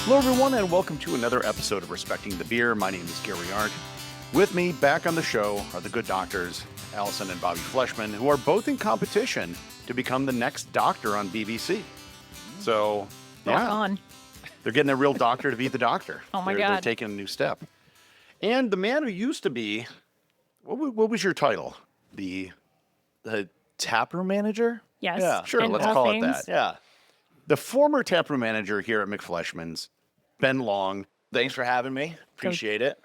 Hello, everyone, and welcome to another episode of Respecting the Beer. My name is Gary Arndt. With me back on the show are the good doctors, Allison and Bobby Fleshman, who are both in competition to become the next doctor on BBC. So, Rock on. They're getting a real doctor to be the doctor. Oh, my They're God. taking a new step. And the man who used to be, what was your title? The taproom manager? Yes. Yeah, sure, and let's all call it things. that. Yeah. The former taproom manager here at McFleshman's, Ben Long. Thanks for having me. Appreciate it.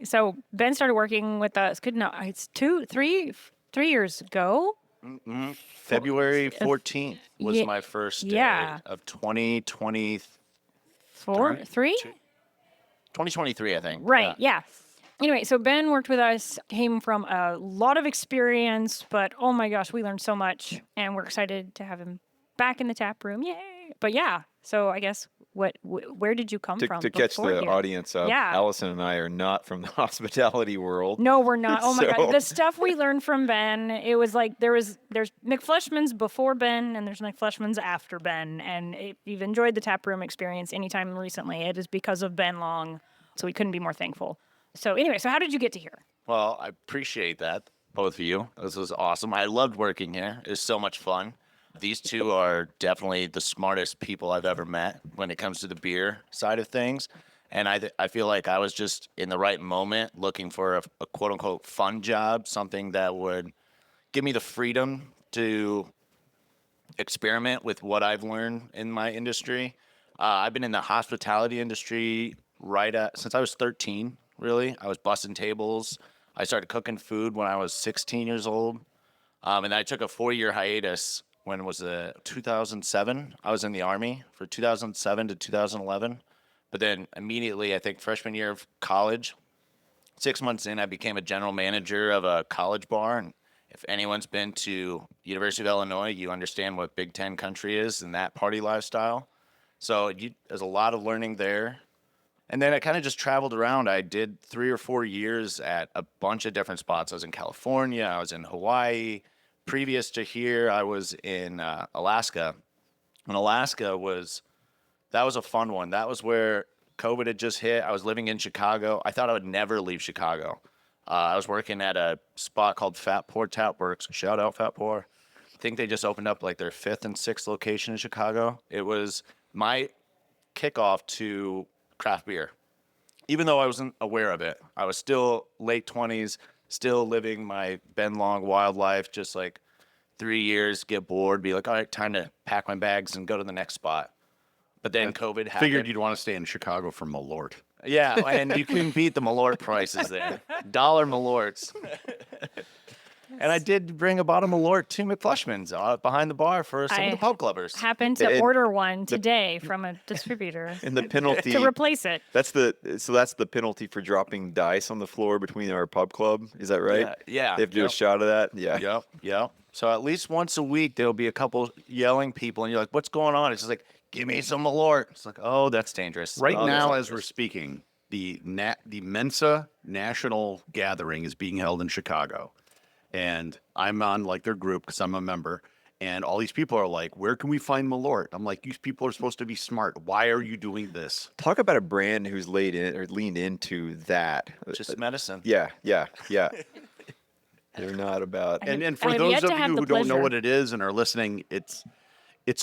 So Ben started working with us. It's 3 years ago. February 14th was yeah, my first day yeah. of 2020, 3? 2023, I think. Right. Yeah. Anyway, so Ben worked with us, came from a lot of experience, but oh my gosh, we learned so much, and we're excited to have him back in the tap room. Yay! But yeah, so I guess where did you come from? To catch before the here? audience up, Yeah. Allison and I are not from the hospitality world. No, we're not. Oh my So- God. The stuff we learned from Ben, it was like there's McFleshman's before Ben and there's McFleshman's after Ben. And if you've enjoyed the taproom experience anytime recently, it is because of Ben Long. So we couldn't be more thankful. So anyway, so how did you get to here? Well, I appreciate that, both of you. This was awesome. I loved working here. It was so much fun. These two are definitely the smartest people I've ever met when it comes to the beer side of things. And I feel like I was just in the right moment looking for a quote-unquote fun job, something that would give me the freedom to experiment with what I've learned in my industry. I've been in the hospitality industry since I was 13, really. I was bussing tables. I started cooking food when I was 16 years old. And I took a 4-year hiatus when was it 2007. I was in the Army for 2007 to 2011. But then immediately, I think freshman year of college, 6 months in, I became a general manager of a college bar. And if anyone's been to University of Illinois, you understand what Big Ten country is and that party lifestyle. So there's a lot of learning there. And then I kind of just traveled around. I did 3 or 4 years at a bunch of different spots. I was in California. I was in Hawaii. Previous to here, I was in Alaska. And Alaska was a fun one. That was where COVID had just hit. I was living in Chicago. I thought I would never leave Chicago. I was working at a spot called Fat Pour Tap Works. Shout out Fat Pour. I think they just opened up like their 5th and 6th location in Chicago. It was my kickoff to craft beer. Even though I wasn't aware of it, I was still late 20s, still living my Ben Long wild life, just like 3 years, get bored, be like, all right, time to pack my bags and go to the next spot. But then COVID happened. Figured you'd want to stay in Chicago for Malort. Yeah, and you couldn't beat the Malort prices there. $1 Malorts. And I did bring a bottle of Malort to McFleshman's behind the bar for some of the pub clubbers. Happened to order one today from a distributor And the penalty to replace it. that's the penalty for dropping dice on the floor between our pub club. Is that right? Yeah. They have to do a shot of that. Yeah. Yep. So at least once a week, there'll be a couple yelling people, and you're like, what's going on? It's just like, give me some Malort. It's like, oh, that's dangerous. Right Oh, now, that's as we're speaking, the Mensa National Gathering is being held in Chicago. And I'm on like their group because I'm a member. And all these people are like, where can we find Malort? I'm like, these people are supposed to be smart. Why are you doing this? Talk about a brand who's leaned into that. just medicine. Yeah. They're not about. And for I have those yet of to have you the who don't know pleasure. what it is and are listening, it's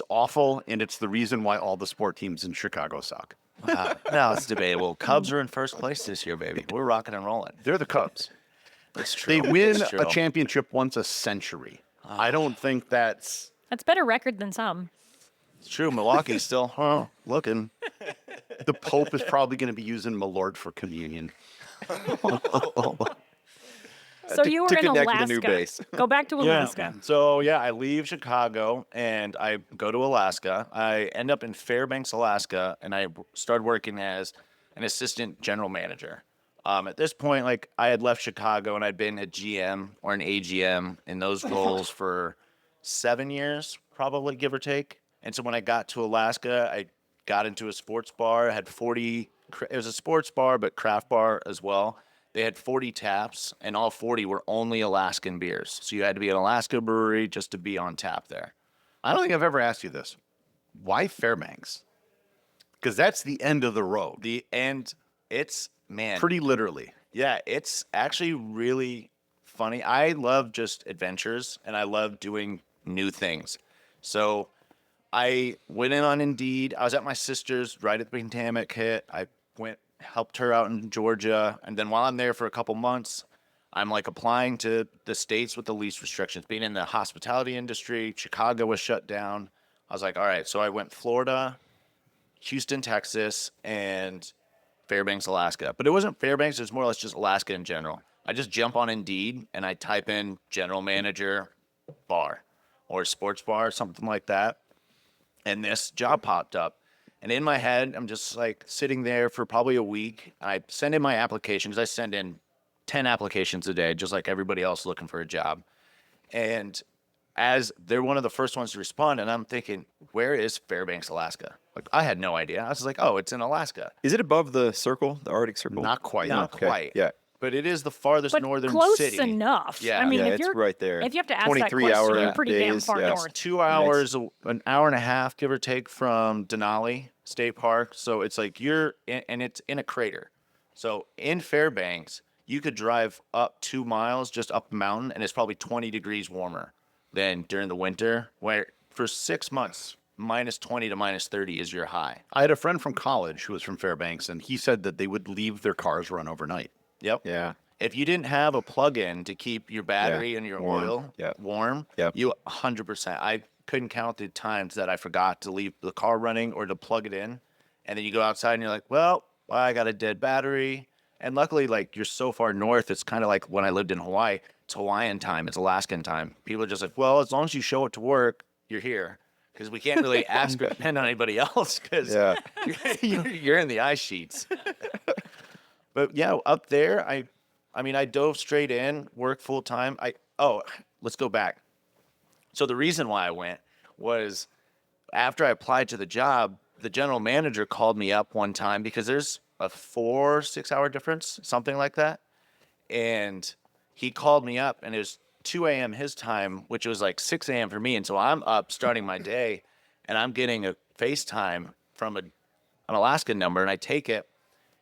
awful. And it's the reason why all the sport teams in Chicago suck. No, it's debatable. Cubs are in first place this year, baby. We're rocking and rolling. They're the Cubs. It's true. They win It's true. a championship once a century. I don't think that's... That's better record than some. It's true. Milwaukee's still looking. The Pope is probably going to be using Malort for communion. So you were to in connect Alaska. with a new base. Go back to Alaska. So, I leave Chicago and I go to Alaska. I end up in Fairbanks, Alaska, and I started working as an assistant general manager. At this point, like, I had left Chicago and I'd been a GM or an AGM in those roles for 7 years, probably, give or take. And so when I got to Alaska, I got into a sports bar. I had 40, it was a sports bar, but craft bar as well. They had 40 taps, and all 40 were only Alaskan beers. So you had to be an Alaska brewery just to be on tap there. I don't think I've ever asked you this. Why Fairbanks? Because that's the end of the road. The end, it's, man. Pretty literally. Yeah, it's actually really funny. I love just adventures and I love doing new things. So I went in on Indeed. I was at my sister's right at the pandemic hit. I helped her out in Georgia. And then while I'm there for a couple months, I'm like applying to the states with the least restrictions. Being in the hospitality industry, Chicago was shut down. I was like, all right. So I went Florida, Houston, Texas, and Fairbanks, Alaska. But it wasn't Fairbanks, it was more or less just Alaska in general. I just jump on Indeed and I type in general manager bar or sports bar, something like that. And this job popped up. And in my head, I'm just like sitting there for probably a week. I send in my application because I send in 10 applications a day, just like everybody else looking for a job. And as they're one of the first ones to respond, and I'm thinking, where is Fairbanks, Alaska? Like, I had no idea. I was like, oh, it's in Alaska. Is it above the circle, the Arctic Circle? Not quite. Not Okay, quite. yeah. But it is the farthest But northern close city. enough. Yeah. I mean, Yeah, if it's you're right there. if you have to ask that 23 question, hour you're pretty damn days, far yeah. north. 2 hours, an hour and a half, give or take, from Denali State Park. So it's like and it's in a crater. So in Fairbanks, you could drive up 2 miles just up the mountain, and it's probably 20 degrees warmer than during the winter, where for 6 months, minus 20 to minus 30 is your high. I had a friend from college who was from Fairbanks, and he said that they would leave their cars run overnight. Yep. Yeah. If you didn't have a plug-in to keep your battery Yeah. and your Warm. oil Yep. warm, Yep. you 100%. I couldn't count the times that I forgot to leave the car running or to plug it in. And then you go outside and you're like, well, I got a dead battery. And luckily, like, you're so far north, it's kind of like when I lived in Hawaii. It's Hawaiian time. It's Alaskan time. People are just like, well, as long as you show it to work, you're here. Because we can't really ask or depend on anybody else because Yeah. you're in the ice sheets. But yeah, up there, I mean, I dove straight in, worked full time. Let's go back. So the reason why I went was after I applied to the job, the general manager called me up one time because there's a 4-6 hour difference, something like that. And he called me up and it was 2 a.m. his time, which was like 6 a.m. for me. And so I'm up starting my day and I'm getting a FaceTime from an Alaskan number and I take it.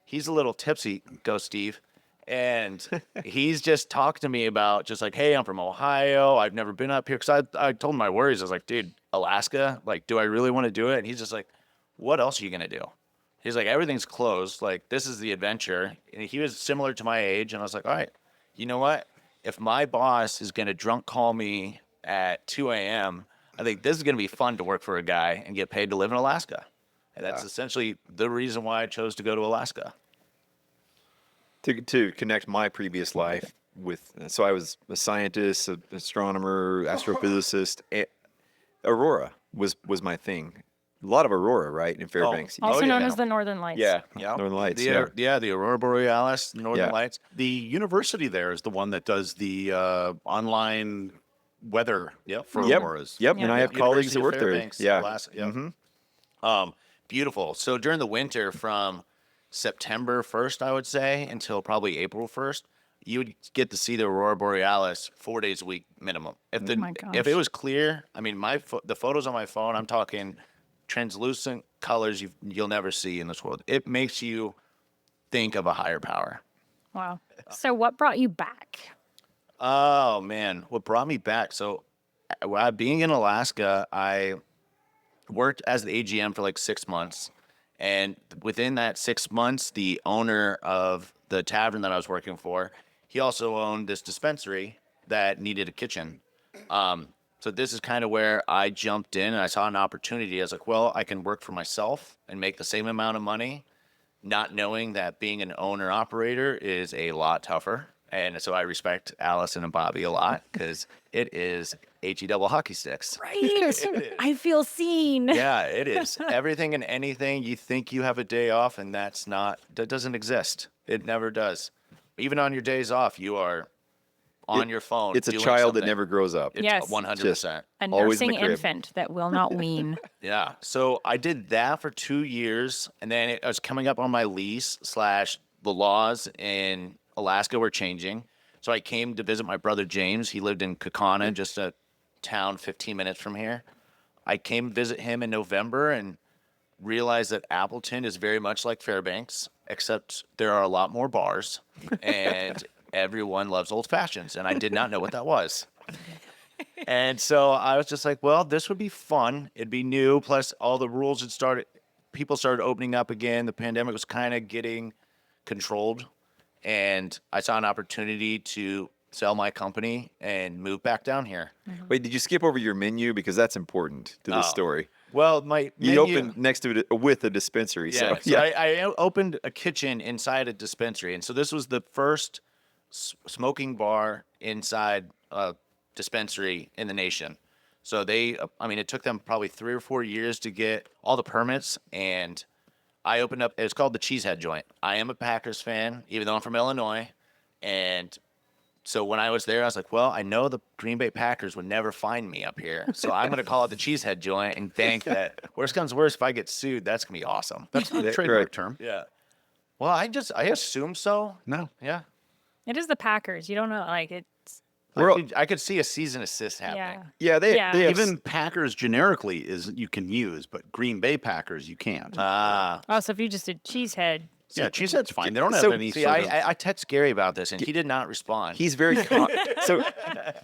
He's a little tipsy, go Steve. And he's just talked to me about just like, hey, I'm from Ohio. I've never been up here. Because I told him my worries. I was like, dude, Alaska? Like, do I really want to do it? And he's just like, what else are you going to do? He's like, everything's closed. Like, this is the adventure. And he was similar to my age. And I was like, all right, you know what? If my boss is going to drunk call me at 2 a.m., I think this is going to be fun to work for a guy and get paid to live in Alaska. And that's essentially the reason why I chose to go to Alaska. To connect my previous life with, so I was a scientist, an astronomer, astrophysicist. Aurora was my thing. A lot of aurora, right, in Fairbanks. Also known yeah. as the Northern Lights. Yeah, Yep. Northern Lights. The Aurora Borealis, Northern Yeah. Lights. The university there is the one that does the online weather for Yep. auroras. Yep. And I have colleagues that work there. Yeah. Alaska, beautiful. So during the winter, from September 1st, I would say, until probably April 1st, you would get to see the Aurora Borealis 4 days a week minimum. If my if gosh. it was clear, I mean, the photos on my phone, I'm talking translucent colors you'll never see in this world. It makes you think of a higher power. Wow. So what brought you back? Oh man, what brought me back? So, being in Alaska, I worked as the AGM for like 6 months, and within that 6 months, the owner of the tavern that I was working for, he also owned this dispensary that needed a kitchen. So this is kind of where I jumped in, and I saw an opportunity. I was like, well, I can work for myself and make the same amount of money, not knowing that being an owner operator is a lot tougher. And so I respect Allison and Bobby a lot because it is HE double hockey sticks. Right. I feel seen. Yeah, it is. Everything and anything you think you have a day off, and that doesn't exist. It never does. Even on your days off, you are on your phone. It's a doing child something. that never grows up. It's Yes. 100%. A Always in nursing the crib. infant that will not wean. Yeah. So I did that for 2 years, and then it was coming up on my lease / the laws in Alaska were changing. So I came to visit my brother James. He lived in Kakana, just a town 15 minutes from here. I came visit him in November and realized that Appleton is very much like Fairbanks, except there are a lot more bars and everyone loves old fashions. And I did not know what that was. And so I was just like, well, this would be fun. It'd be new. Plus, all the rules had started, people started opening up again. The pandemic was kind of getting controlled. And I saw an opportunity to sell my company and move back down here. Wait, did you skip over your menu? Because that's important to this Oh. story. Well, my You menu, opened next to it with a dispensary. yeah, So, I opened a kitchen inside a dispensary, and so this was the first smoking bar inside a dispensary in the nation. So I mean, it took them probably 3 or 4 years to get all the permits, and I opened up. It's called the Cheesehead Joint. I am a Packers fan, even though I'm from Illinois, and so when I was there, I was like, well, I know the Green Bay Packers would never find me up here. So I'm going to call it the Cheesehead Joint and think that worst comes worst, if I get sued, that's going to be awesome. That's not a Yeah, trademark right. term. Yeah. Well, I assume so. No. Yeah. It is the Packers. You don't know, like it's I could see a season assist happening. yeah. they Yeah. have Even Packers generically is you can use, but Green Bay Packers you can't. Ah. Oh, so if you just did Cheesehead, Yeah, Cheesehead's fine. They don't have So- any See, sort of... I text Gary about this, and he did not respond. He's very so.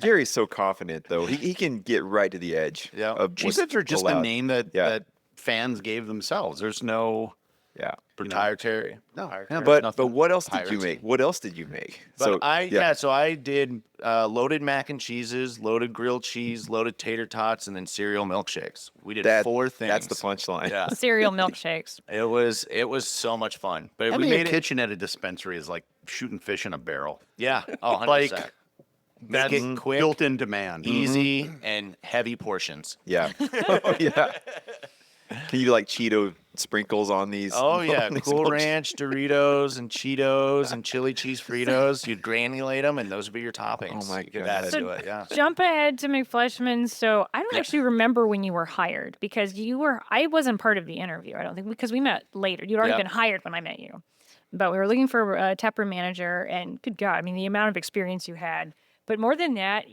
Gary's so confident though. He can get right to the edge. Yeah. Of what's Cheeseheads are just a allowed. name that, Yeah. that fans gave themselves. There's no... Yeah. proprietary. No, Pirate. yeah, But nothing. what else did you Pirates. make? What else did you make? But I did loaded mac and cheeses, loaded grilled cheese, loaded tater tots, and then cereal milkshakes. We did 4 things. That's the punchline. Yeah, cereal milkshakes. it was so much fun. But we Having made a it. kitchen at a dispensary is like shooting fish in a barrel. Yeah, 100%. Like, Make That's it quick, built-in demand. easy, and heavy portions. Yeah. Oh, yeah. Can you like Cheeto sprinkles on these? Oh yeah, on these Cool milkshakes? Ranch, Doritos, and Cheetos, and chili cheese Fritos. You'd granulate them, and those would be your toppings. Oh, my You could God. add So to it. Yeah. Jump ahead to McFleshman. So I don't actually remember when you were hired because I wasn't part of the interview. I don't think because we met later. You'd already Yep. been hired when I met you. But we were looking for a taproom manager, and good God, I mean, the amount of experience you had. But more than that,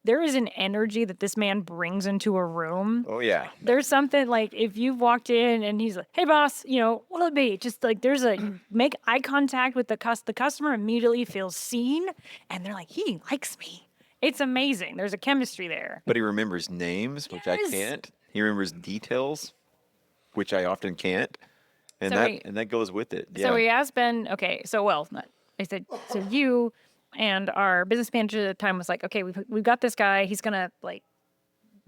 there is an energy that this man brings into a room. Oh yeah. There's something like if you've walked in and he's like, "Hey, boss, what'll it be?" Just like there's make eye contact with the customer immediately feels seen, and they're like, "He likes me." It's amazing. There's a chemistry there. But he remembers names, which I Yes. can't. He remembers details, which I often can't. And So wait. that goes with it. Yeah. So we asked Ben, okay, I said, so you and our business manager at the time was like, okay, we've got this guy. He's going to like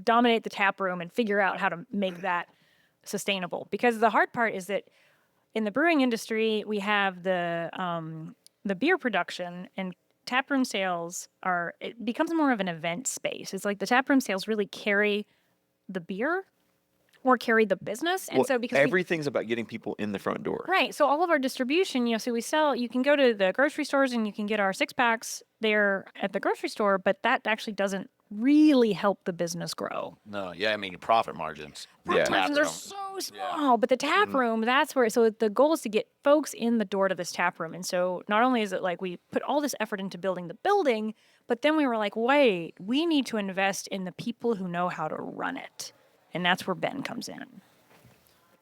dominate the tap room and figure out how to make that sustainable. Because the hard part is that in the brewing industry, we have the beer production and taproom sales it becomes more of an event space. It's like the taproom sales really carry the beer or carry the business. And Well, so because everything's about getting people in the front door. right. So all of our distribution, so you can go to the grocery stores and you can get our 6-packs there at the grocery store, but that actually doesn't really help the business grow. No, yeah, I mean profit margins. Yeah. Profit margins are Tap so small, but the tap room, that's where, so the goal is to get folks in the door to this tap room. And so not only is it like we put all this effort into building the building, but then we were like, wait, we need to invest in the people who know how to run it. And that's where Ben comes in.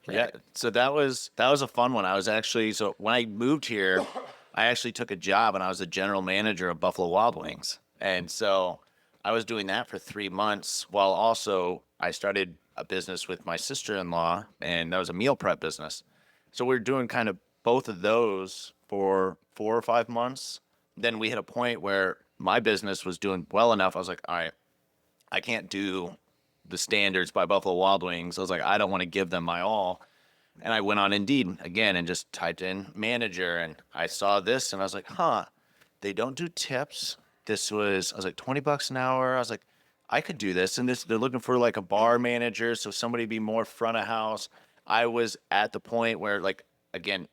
Yeah, so that was a fun one. So when I moved here, I actually took a job and I was the general manager of Buffalo Wild Wings. And so I was doing that for 3 months while also I started a business with my sister-in-law, and that was a meal prep business. So we were doing kind of both of those for 4 or 5 months. Then we hit a point where my business was doing well enough. I was like, all right, I can't do the standards by Buffalo Wild Wings. I was like, I don't want to give them my all. And I went on Indeed again and just typed in manager, and I saw this and I was like, they don't do tips. I was like, $20 an hour. I was like, I could do this. And they're looking for like a bar manager. So somebody be more front of house. I was at the point where, like, again,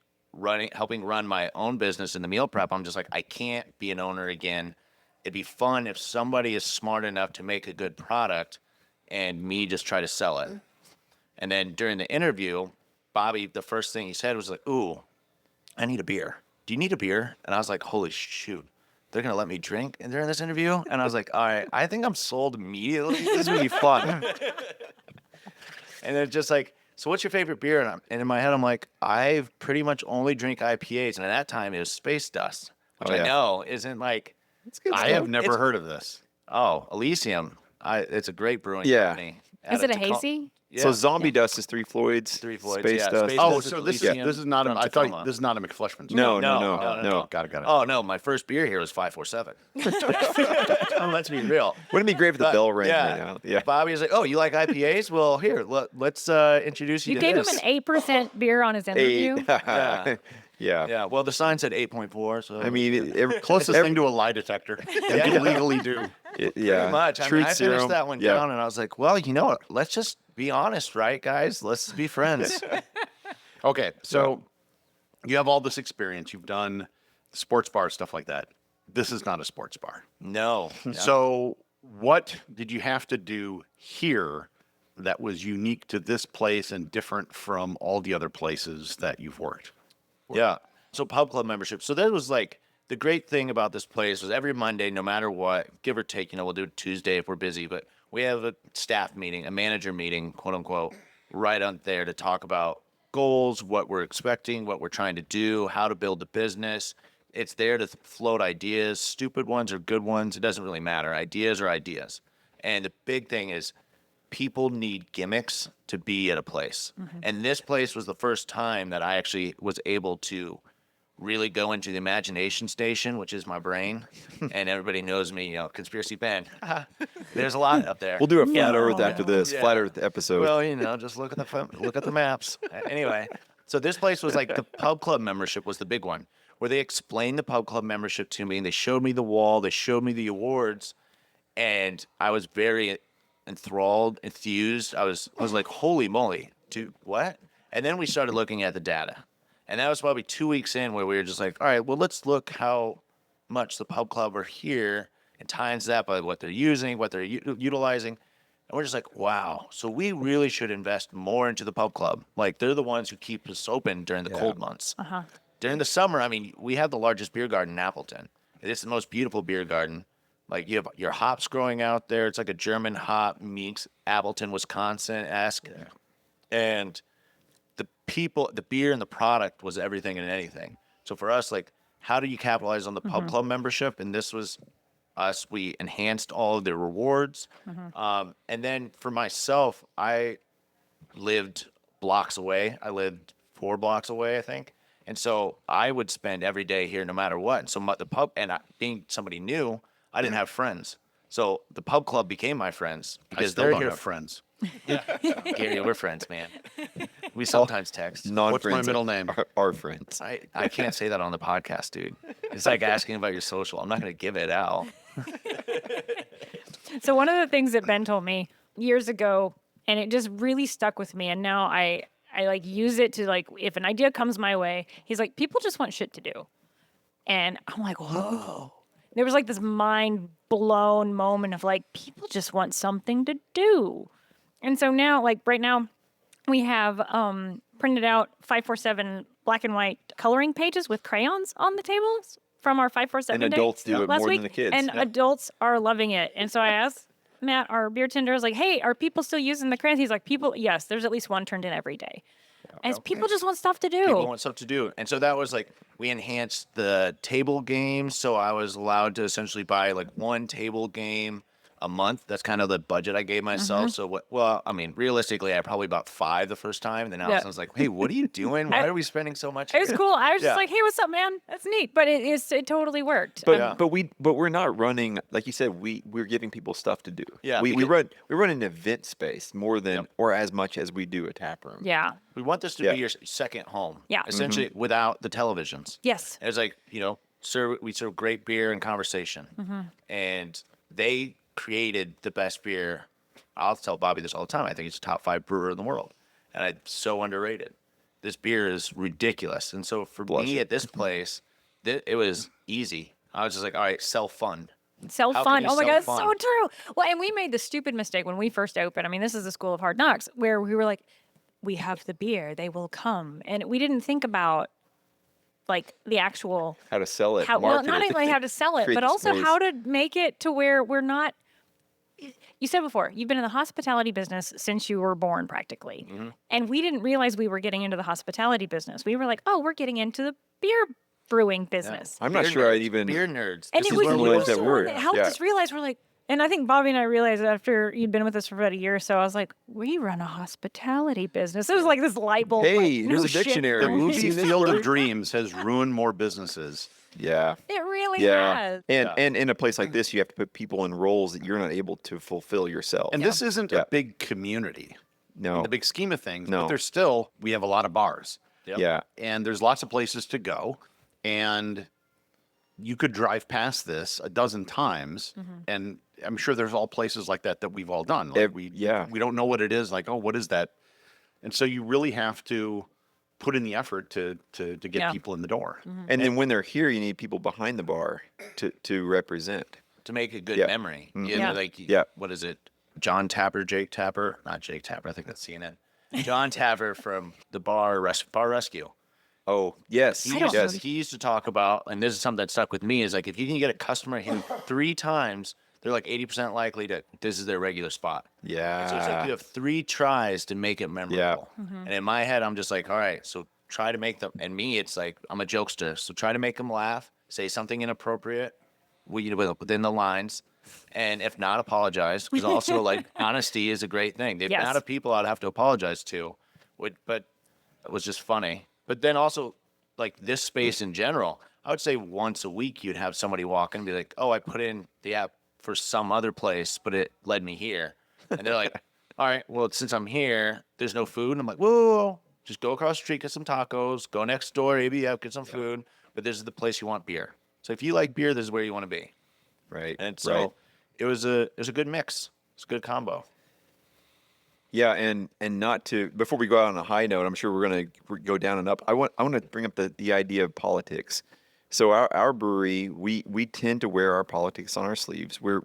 helping run my own business in the meal prep. I'm just like, I can't be an owner again. It'd be fun if somebody is smart enough to make a good product and me just try to sell it. And then during the interview, Bobby, the first thing he said was like, ooh, I need a beer. Do you need a beer? And I was like, holy shoot, they're going to let me drink during this interview? And I was like, all right, I think I'm sold immediately. This is going to be fun. And they're just like, so what's your favorite beer? And in my head, I'm like, I've pretty much only drink IPAs. And at that time, it was Space Dust, which Oh, I yeah. know isn't like, I have never heard of this. oh, Elysium. It's a great brewing Yeah. company. Is out it of a Tacoma. hazy? Yeah. So Zombie Dust is Three Floyds. Three Floyds, Space yeah. Dust. Space Oh, Dust so is this Elysium is not. from I thought Tacoma. this is not a McFleshman's. No, no. Got it. Oh no, my first beer here was 547. Let's be real. Wouldn't it be great if the bell rang right now? Yeah. Bobby was like, "Oh, you like IPAs? Well, here, let's introduce you, You to gave this." him an 8% beer on his interview. Yeah. Yeah. Yeah. Well, the sign said 8.4, so I mean, Closest thing to a lie detector you can legally do. yeah. pretty much. I Truth finished serum. that one Yeah. down, and I was like, "Well, you know what? Let's just be honest, right, guys? Let's be friends." Okay, so you have all this experience. You've done sports bar stuff like that. This is not a sports bar. No. So what did you have to do here that was unique to this place and different from all the other places that you've worked? Yeah. So pub club membership. So that was like the great thing about this place was every Monday, no matter what, give or take, we'll do it Tuesday if we're busy, but we have a staff meeting, a manager meeting, quote unquote, right on there to talk about goals, what we're expecting, what we're trying to do, how to build the business. It's there to float ideas, stupid ones or good ones. It doesn't really matter. Ideas are ideas. And the big thing is people need gimmicks to be at a place. And this place was the first time that I actually was able to really go into the imagination station, which is my brain. And everybody knows me, Conspiracy Ben. There's a lot up there. We'll do a flat Earth after this. Yeah. Flat Earth episode. Well, just look at the maps. Anyway, so this place was like the pub club membership was the big one, where they explained the pub club membership to me. And they showed me the wall. They showed me the awards, and I was very enthralled, enthused. I was like, holy moly, dude, what? And then we started looking at the data, and that was probably 2 weeks in where we were just like, all right, well, let's look how much the pub club are here and times that by what they're using, what they're utilizing. And we're just like, wow. So we really should invest more into the pub club. Like, they're the ones who keep us open during the cold months. During the summer, I mean, we have the largest beer garden in Appleton. It's the most beautiful beer garden. Like, you have your hops growing out there. It's like a German hop meets Appleton, Wisconsin-esque. And the people, the beer and the product was everything and anything. So for us, like, how do you capitalize on the pub club membership? And this was us. We enhanced all of the rewards. And then for myself, I lived blocks away. I lived 4 blocks away, I think. And so I would spend every day here no matter what. And so the pub, and being somebody new, I didn't have friends. So the pub club became my friends I because still they're don't here. have friends. Gary, we're friends, man. We sometimes text. What's my middle name? Our friends. I can't say that on the podcast, dude. It's like asking about your social. I'm not going to give it out. So one of the things that Ben told me years ago, and it just really stuck with me, and now I like use it to, like, if an idea comes my way, he's like, people just want shit to do. And I'm like, whoa. There was like this mind blown moment of like, people just want something to do. And so now, like right now, we have printed out 547 black and white coloring pages with crayons on the tables from our 547 And day adults do it last more week. than the kids. And adults are loving it. And so I asked Matt, our beer tender, I was like, hey, are people still using the crayons? He's like, yes, there's at least one turned in every day. And people just want stuff to do. People want stuff to do. And so that was like, we enhanced the table games. So I was allowed to essentially buy like 1 table game a month. That's kind of the budget I gave myself. So I mean, realistically, I probably bought 5 the first time. And then Allison's like, hey, what are you doing? Why are we spending so much? It was cool. I was Yeah. just like, hey, what's up, man? That's neat. But it totally worked. But we're not running, like you said, we're giving people stuff to do. Yeah, we because- run an event space more than or as much as we do a tap room. Yeah. We want this to Yeah. be your second home. Yeah. Essentially, without the televisions. Yes. It's like, we serve great beer and conversation. And they created the best beer. I'll tell Bobby this all the time. I think it's the top 5 brewer in the world. And it's so underrated. This beer is ridiculous. And so for me at this place, it was easy. I was just like, all right, self-fund. Self How can fun. you Oh my God, self-fund? so true. Well, and we made the stupid mistake when we first opened. I mean, this is the school of hard knocks where we were like, we have the beer, they will come. And we didn't think about like the actual How to sell it, well, market not it, only how to sell it, create but the also space. how to make it to where we're not you said before, you've been in the hospitality business since you were born practically. And we didn't realize we were getting into the hospitality business. We were like, oh, we're getting into the beer brewing business. I'm not Beer sure I'd nerds, even. beer nerds. And This it is was where you we like were that the word. one that helped Yeah. us realize we're like, and I think Bobby and I realized after you'd been with us for about a year or so, I was like, we run a hospitality business. It was like this light bulb. Hey, like, here's no a shit. dictionary. The Have you movie seen this Field of word? Dreams has ruined more businesses. Yeah. It really Yeah. has. And in a place like this, you have to put people in roles that you're not able to fulfill yourself. And this isn't Yeah. a big community in No. the big scheme of things, No. but there's still, we have a lot of bars. Yeah. And there's lots of places to go. And you could drive past this a dozen times. And I'm sure there's all places like that that we've all done. Like we don't know what it is. Like, oh, what is that? And so you really have to put in the effort to get Yeah. people in the door. And then when they're here, you need people behind the bar to represent. to make a good Yeah. memory. You Yeah. know, like, Yeah. what is it? John Tapper, Jake Tapper, not Jake Tapper. I think that's CNN. John Tapper from the Bar Rescue. Oh, yes. He I used, don't yes. know. he used to talk about, and this is something that stuck with me, is like if you can get a customer in 3 times, they're like 80% likely that this is their regular spot. So it's like Yeah. you have 3 tries to make it memorable. Mm-hmm. And in my head, I'm just like, all right, so try to make them. And me, it's like I'm a jokester, so try to make them laugh, say something inappropriate, within the lines, and if not, apologize. Because also, like, honesty is a great thing. The Yes. amount of people I'd have to apologize to, but it was just funny. But then also, like this space in general, I would say once a week you'd have somebody walk in and be like, "Oh, I put in the app for some other place, but it led me here." And they're like, "All right, well, since I'm here, there's no food." And I'm like, "Whoa, just go across the street, get some tacos. Go next door, maybe get some food. But this is the place you want beer. So if you like beer, this is where you want to be." Right. And so right. it was a good mix. It's a good combo. Yeah, and not to before we go out on a high note, I'm sure we're going to go down and up. I want to bring up the idea of politics. So our brewery, we tend to wear our politics on our sleeves. We're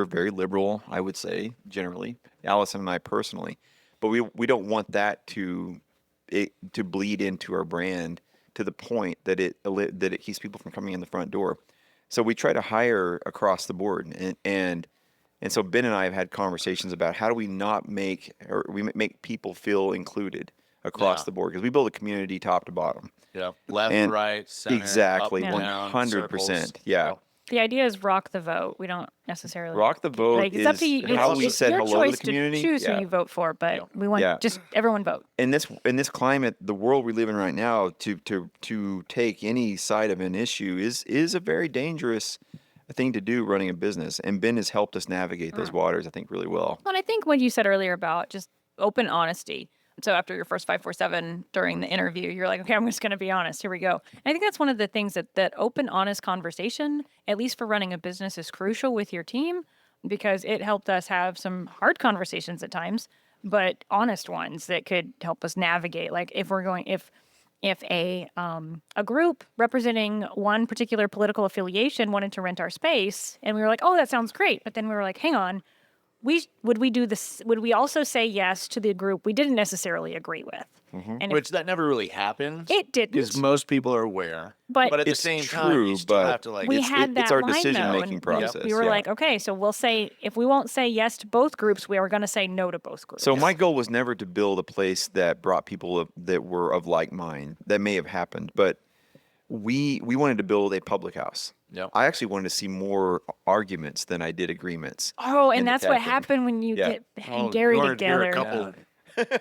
very liberal, I would say, generally. Allison and I personally, but we don't want that to bleed into our brand to the point that it keeps people from coming in the front door. So we try to hire across the board, and so Ben and I have had conversations about how do we not make people feel included across Yeah. the board, because we build a community top to bottom. Yeah, left, And right, center, exactly, up, down, 100%. circles. Yeah. The idea is rock the vote. We don't necessarily Rock the vote like, it's up to you. is how It's- we it's said your hello to choice the community. To choose Yeah. who you vote for, but we want Yeah. just everyone vote. In this climate, the world we live in right now, to take any side of an issue is a very dangerous thing to do running a business. And Ben has helped us navigate those waters, I think, really well. Well, and I think what you said earlier about just open honesty. So after your first 547 during the interview, you're like, okay, I'm just going to be honest. Here we go. And I think that's one of the things that open, honest conversation, at least for running a business, is crucial with your team, because it helped us have some hard conversations at times, but honest ones that could help us navigate. Like if a group representing one particular political affiliation wanted to rent our space, and we were like, oh, that sounds great, but then we were like, hang on. Would we do this? Would we also say yes to the group we didn't necessarily agree with? And if Which that never really happens. It didn't. Because most people are aware. But at the It's same time, true, you still but have to like. we it's- had that it's our line, though, decision-making and process, We were yeah. like, okay, so we'll say, if we won't say yes to both groups, we are going to say no to both groups. So my goal was never to build a place that brought people that were of like mind. That may have happened, but we wanted to build a public house. Yep. I actually wanted to see more arguments than I did agreements. Oh, in and the that's what tap room. happened when you Yeah. get Gary you wanted to hear together. a couple.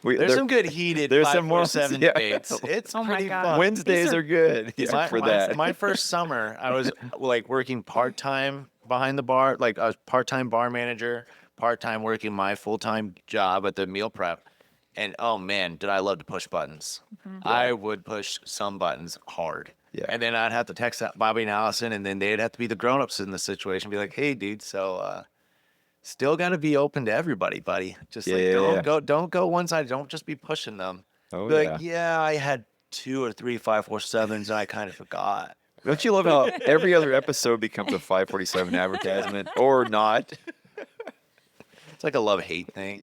There's some good heated there's some more- 547 yeah. debates. It's Oh my pretty God. fun. Wednesdays These are good for that. My first summer, I was like working part time behind the bar. Like I was part time bar manager, part time working my full time job at the meal prep. And oh man, did I love to push buttons. I would push some buttons hard. Yeah. And then I'd have to text out Bobby and Allison, and then they'd have to be the grown ups in the situation, be like, hey, dude, so still got to be open to everybody, buddy. Just like Yeah. don't go one side. Don't just be pushing them. Oh, Be like, yeah, I had 2 or 3 547s, and I kind of forgot. Don't you love how every other episode becomes a 547 advertisement or not? It's like a love hate thing.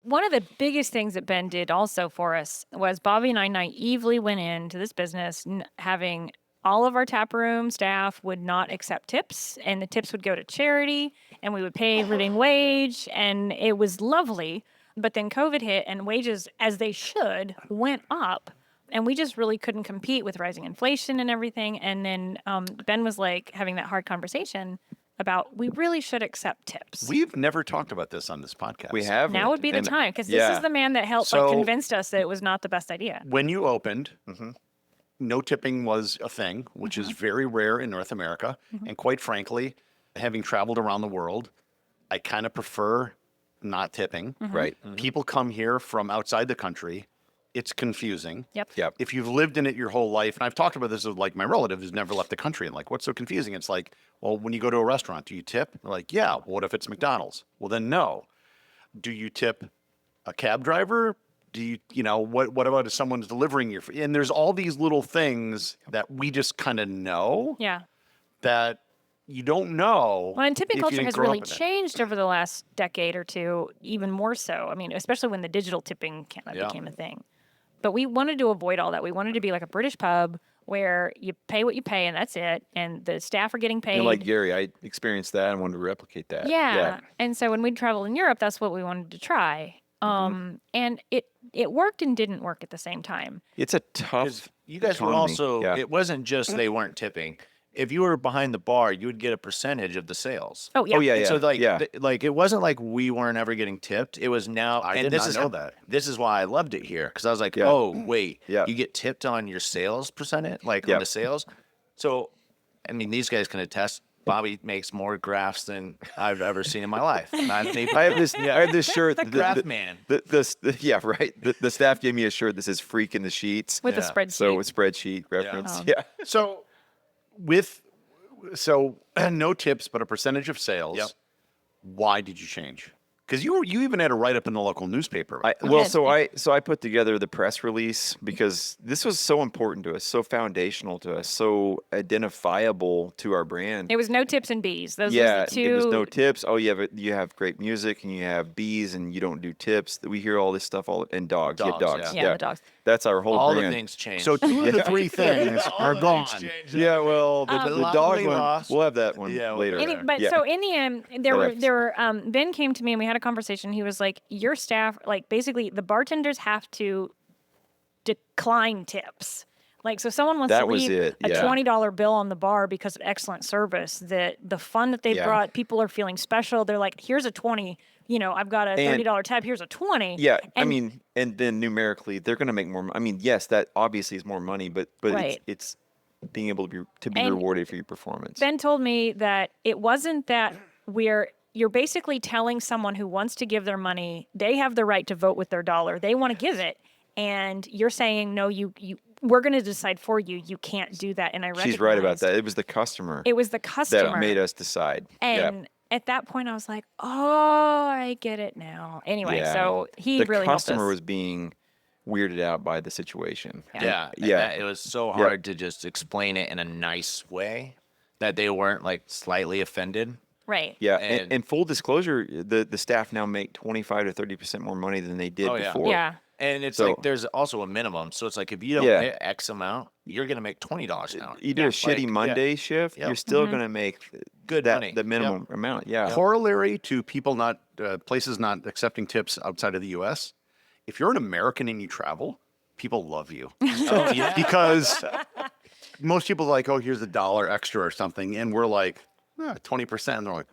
One of the biggest things that Ben did also for us was Bobby and I naively went into this business having all of our taproom staff would not accept tips, and the tips would go to charity, and we would pay living wage, and it was lovely. But then COVID hit, and wages, as they should, went up. And we just really couldn't compete with rising inflation and everything. And then Ben was like having that hard conversation about we really should accept tips. We've never talked about this on this podcast. We have Now would be the time, because this is the man that helped So- convinced us that it was not the best idea. When you opened, no tipping was a thing, which is very rare in North America. And quite frankly, having traveled around the world, I kind of prefer not tipping. Right. People come here from outside the country. It's confusing. Yep. Yep. If you've lived in it your whole life, and I've talked about this with like my relative who's never left the country, and like, what's so confusing? It's like, well, when you go to a restaurant, do you tip? They're like, yeah. Well, what if it's McDonald's? Well, then no. Do you tip a cab driver? Do you, what about if someone's delivering your food? And there's all these little things that we just kind of know Yeah. that you don't know. Well, and tipping if you culture didn't has grow really up in it. changed over the last decade or two, even more so. I mean, especially when the digital tipping Yeah. became a thing. But we wanted to avoid all that. We wanted to be like a British pub where you pay what you pay and that's it. And the staff are getting paid. And like Gary, I experienced that and wanted to replicate that. Yeah. And so when we'd travel in Europe, that's what we wanted to try. And it worked and didn't work at the same time. It's a tough. You guys were economy. also, Yeah. it wasn't just they weren't tipping. If you were behind the bar, you would get a percentage of the sales. Oh, yeah. Oh yeah, And yeah. so like, yeah. like it wasn't like we weren't ever getting tipped. It was now. I and did this not is know that. This is why I loved it here, because I was like, Yeah. oh wait, Yeah. you get tipped on your sales percentage, like Yeah. on the sales. So, I mean, these guys can attest. Bobby makes more graphs than I've ever seen in my life. And I have this. I have this shirt. the graph man. Yeah, right. The staff gave me a shirt that says "Freak in the Sheets." With a Yeah. spreadsheet. So a spreadsheet reference. Yeah. So no tips, but a percentage of sales. Yep. Why did you change? Because you even had a write up in the local newspaper. Yeah. So I put together the press release because this was so important to us, so foundational to us, so identifiable to our brand. It was no tips and bees. Those Yeah, were the it was two. no tips. Oh, you have great music and you have bees and you don't do tips. We hear all this stuff and dogs. You have Dogs, dogs. yeah, the dogs. That's our whole All brand. the things changed. so two of the three things are gone. Yeah, well, the lot dog we one, lost. we'll have that one Yeah, later. But Yeah. so in the end, there were Ben came to me and we had a conversation. He was like, "Your staff, like basically, the bartenders have to decline tips. Like, so someone wants That to was leave it, a yeah. $20 bill on the bar because of excellent service. That the fun that they Yeah. brought, people are feeling special. They're like, here's a 20. I've got a $30 tab. Here's a 20. Yeah, I And- mean, and then numerically, they're going to make more. I mean, yes, that obviously is more money, but Right. it's being able to be And rewarded for your performance. Ben told me that it wasn't that you're basically telling someone who wants to give their money, they have the right to vote with their dollar. They want to give it. And you're saying, no, we're going to decide for you. You can't do that. And I She's right about recognized that. It was the customer It was the customer. that made us decide. And at that point, I was like, oh, I get it now. Anyway, Yeah. so he the really helped customer us. was being weirded out by the situation. Yeah, and Yeah. it was so hard to just explain it in a nice way that they weren't like slightly offended. Right. Yeah, And- and full disclosure, the staff now make 25 to 30% more money than they did Oh, yeah. before. Yeah. And it's So- like there's also a minimum. So it's like if you don't Yeah. pay X amount, you're gonna make $20 an hour. You do a shitty Like, Monday shift, Yep. you're still Mm-hmm. going to make Good that money. the minimum amount. Yeah. Corollary to people not places not accepting tips outside of the U.S. If you're an American and you travel, people love you. Oh, yeah. Because most people are like, oh, here's $1 extra or something, and we're like 20%. And they're like,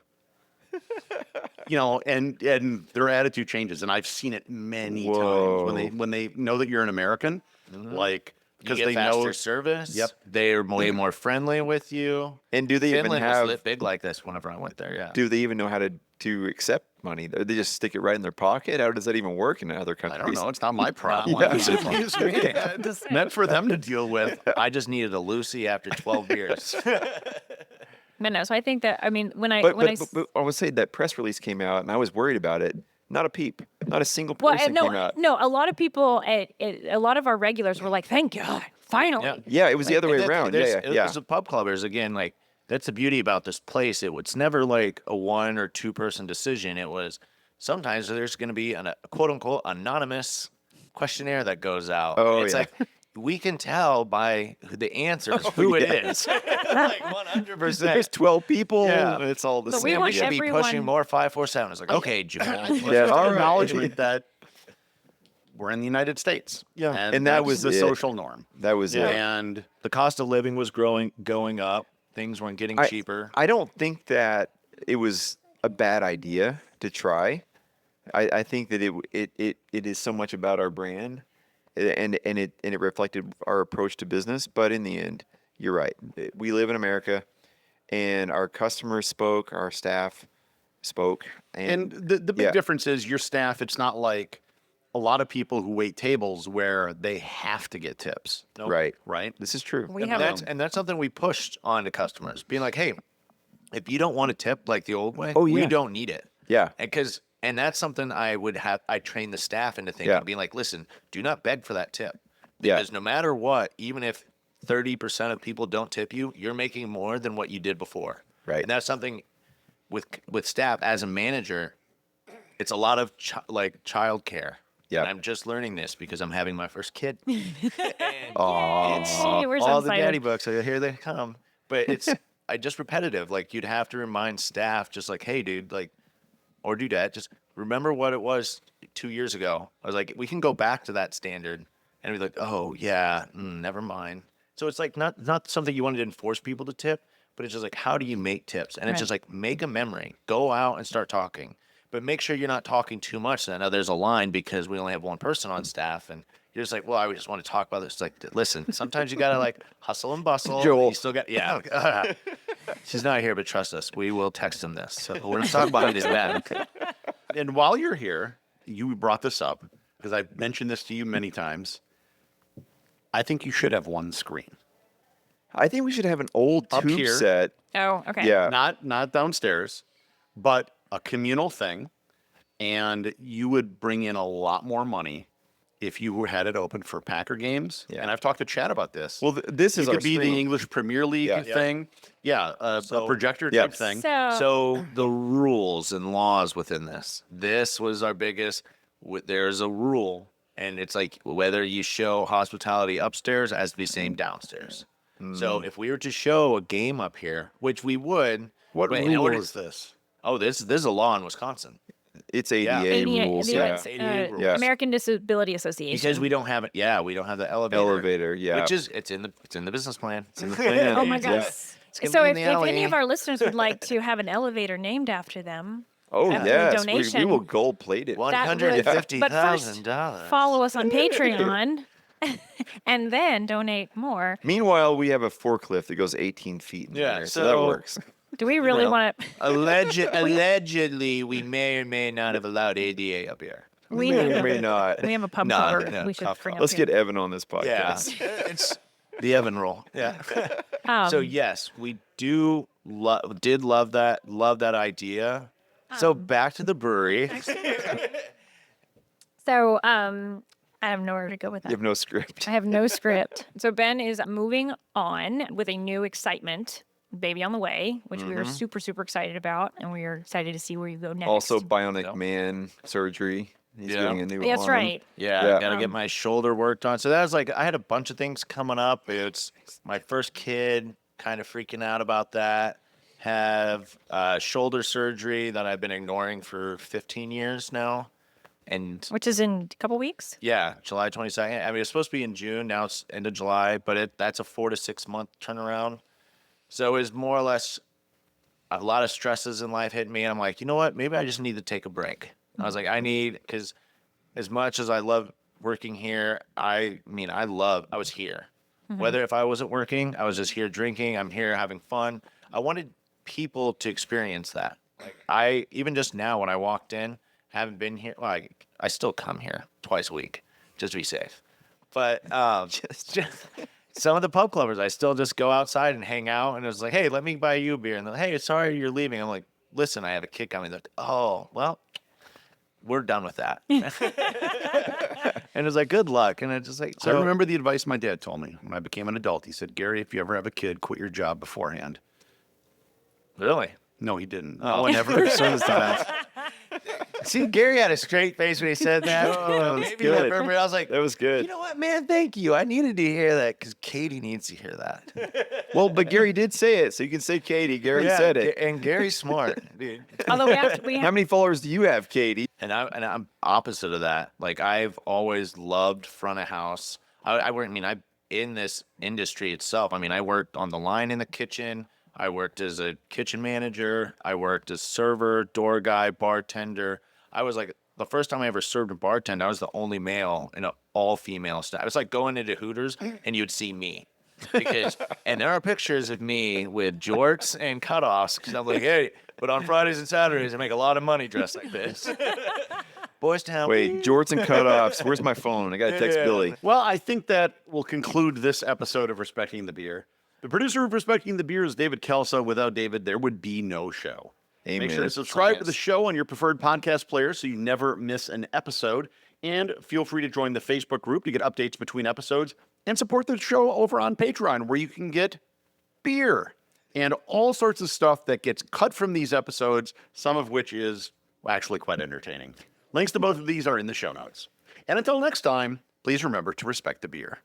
and their attitude changes, and I've seen it many times Whoa. when they know that you're an American, like You because get they faster know. service. Yep. They're way more friendly with you. And do they even Finland was have lit big like this whenever I went there. Yeah. do they even know how to accept money? Or they just stick it right in their pocket? How does that even work in other I countries? don't know. It's not my problem. Yeah. Excuse me. It's meant for them to deal with. I just needed a Lucy after 12 beers. But no, so I think that, I mean, when I, But, when but, I, but, but I would say that press release came out, and I was worried about it. Not a peep. Not a single well, person came out. no, a lot of people, a lot of our regulars were like, thank God, finally. Yeah. Yeah, it was the other way And around. there's- Yeah. As a pub clubbers, again, like that's the beauty about this place. It's never like a 1 or 2 person decision. It was sometimes there's going to be a quote unquote anonymous questionnaire that goes out. Oh, It's yeah. like we can tell by the answers who it is. Like 100%. There's 12 people. Yeah. And it's all the But we same. want We should be everyone- pushing more 547. It's like, okay, Jamal. Yeah, all right. Acknowledgement that we're in the United States. Yeah. And that that's was the it. social norm. That was it. And The cost of living was going up. Things weren't getting cheaper. I don't think that it was a bad idea to try. I think that it is so much about our brand, and it reflected our approach to business. But in the end, you're right. We live in America, and our customers spoke, our staff spoke, And the big yeah. difference is your staff, it's not like a lot of people who wait tables where they have to get tips. Right. Right? This is true. We And have that's something we pushed on to customers, being like, hey, if you don't want to tip like the old way, Oh, we yeah. don't need it. Yeah. And that's something I train the staff into thinking, Yeah. being like, listen, do not beg for that tip. Yeah. Because no matter what, even if 30% of people don't tip you, you're making more than what you did before. Right. And that's something with staff as a manager, it's a lot of child care. Yeah. And I'm just learning this because I'm having my first kid. Yay, we're so All the excited. daddy books, so here they come. But it's just repetitive. Like you'd have to remind staff, just like, hey, dude, like, or dudette, just remember what it was 2 years ago. I was like, we can go back to that standard, and be like, oh yeah, never mind. So it's like not something you wanted to enforce people to tip, but it's just like, how do you make tips? And it's Right. just like, make a memory, go out and start talking, but make sure you're not talking too much. So I know there's a line because we only have one person on staff, and you're just like, well, I just want to talk about this. It's like, listen, sometimes you gotta like hustle and bustle. Joel. You still got, yeah. She's not here, but trust us, we will text him this. So we're not talking about it as bad. And while you're here, you brought this up because I've mentioned this to you many times. I think you should have one screen. I think we should have an old Up tube here. set. Oh, okay. Yeah. Not downstairs, but a communal thing. And you would bring in a lot more money if you had it open for Packer games. Yeah. And I've talked to Chad about this. Well, this it is could our be screen. the English Premier League Yeah. thing. Yeah, a projector Yeah. type thing. So the rules and laws within this was our biggest. There's a rule, and it's like whether you show hospitality upstairs, it has to be same downstairs. So if we were to show a game up here, which we would, What but in rule order- is this? Oh, this is a law in Wisconsin It's ADA ADA, rules. the Yeah. ADA rules. Yeah. American Disability Association. because we don't have it. Yeah, we don't have the elevator. Elevator, yeah. Which is it's in the business plan. It's in the plan. Oh my Yeah. gosh. gonna So be if in the alley. any of our listeners would like to have an elevator named after them, Oh, After yes. the We donation, will gold plate it. One that would- hundred and fifty but first, $50,000. follow us on Patreon and then donate more. Meanwhile, we have a forklift that goes 18 feet in Yeah, there, so that so- works. Do we really Well, want to? Allegedly, we may or may not have allowed ADA up here. We May or have, may not. we have a pub No, cover no, we should cough, bring up Let's here. get Evan on this podcast. Yeah, it's the Evan rule. Yeah. So yes, we did love that idea. So back to the brewery. So I have nowhere to go with that. You have no script. I have no script. So Ben is moving on with a new excitement, baby on the way, which we are super, super excited about, and we are excited to see where you go next. Also, bionic man surgery. He's Yeah. getting a new That's arm. right. Yeah, Yeah. gotta get my shoulder worked on. So that was like I had a bunch of things coming up. It's my first kid, kind of freaking out about that. Have shoulder surgery that I've been ignoring for 15 years now. And Which is in a couple weeks. yeah, July 22nd. I mean, it's supposed to be in June. Now it's end of July, but that's a 4 to 6 month turnaround. So it's more or less a lot of stresses in life hit me. And I'm like, you know what? Maybe I just need to take a break. I was like, because as much as I love working here, I was here. Whether if I wasn't working, I was just here drinking. I'm here having fun. I wanted people to experience that. Like even just now when I walked in, haven't been here. Well, I still come here twice a week just to be safe. But just some of the pub clubbers, I still just go outside and hang out. And it was like, hey, let me buy you a beer. And they're like, hey, sorry you're leaving. I'm like, listen, I have a kid coming. They're like, oh, well, we're done with that. And it was like, good luck. And it's just like, I remember the advice my dad told me when I became an adult. He said, Gary, if you ever have a kid, quit your job beforehand. Really? No, he didn't. Oh. No one ever says that. See, Gary had a straight face when he said that. that was Maybe good. remember, I was like, That was good. you know what, man? Thank you. I needed to hear that because Katie needs to hear that. Well, but Gary did say it, so you can say Katie. Gary said it. And Gary's smart, dude. Although we How have many followers do you have, Katie? And I'm opposite of that. Like I've always loved front of house. I'm in this industry itself. I mean, I worked on the line in the kitchen. I worked as a kitchen manager. I worked as server, door guy, bartender. I was like the first time I ever served a bartender, I was the only male in an all female staff. It was like going into Hooters and you'd see me. And there are pictures of me with jorts and cutoffs because I'm like, hey, but on Fridays and Saturdays I make a lot of money dressed like this. Boys Town. Wait, jorts and cutoffs. Where's my phone? I gotta text Billy. Well, I think that will conclude this episode of Respecting the Beer. The producer of Respecting the Beer is David Kelso. Without David, there would be no show. Amen. Make sure to subscribe to the show on your preferred podcast player so you never miss an episode. And feel free to join the Facebook group to get updates between episodes and support the show over on Patreon, where you can get beer and all sorts of stuff that gets cut from these episodes, some of which is actually quite entertaining. Links to both of these are in the show notes. And until next time, please remember to respect the beer.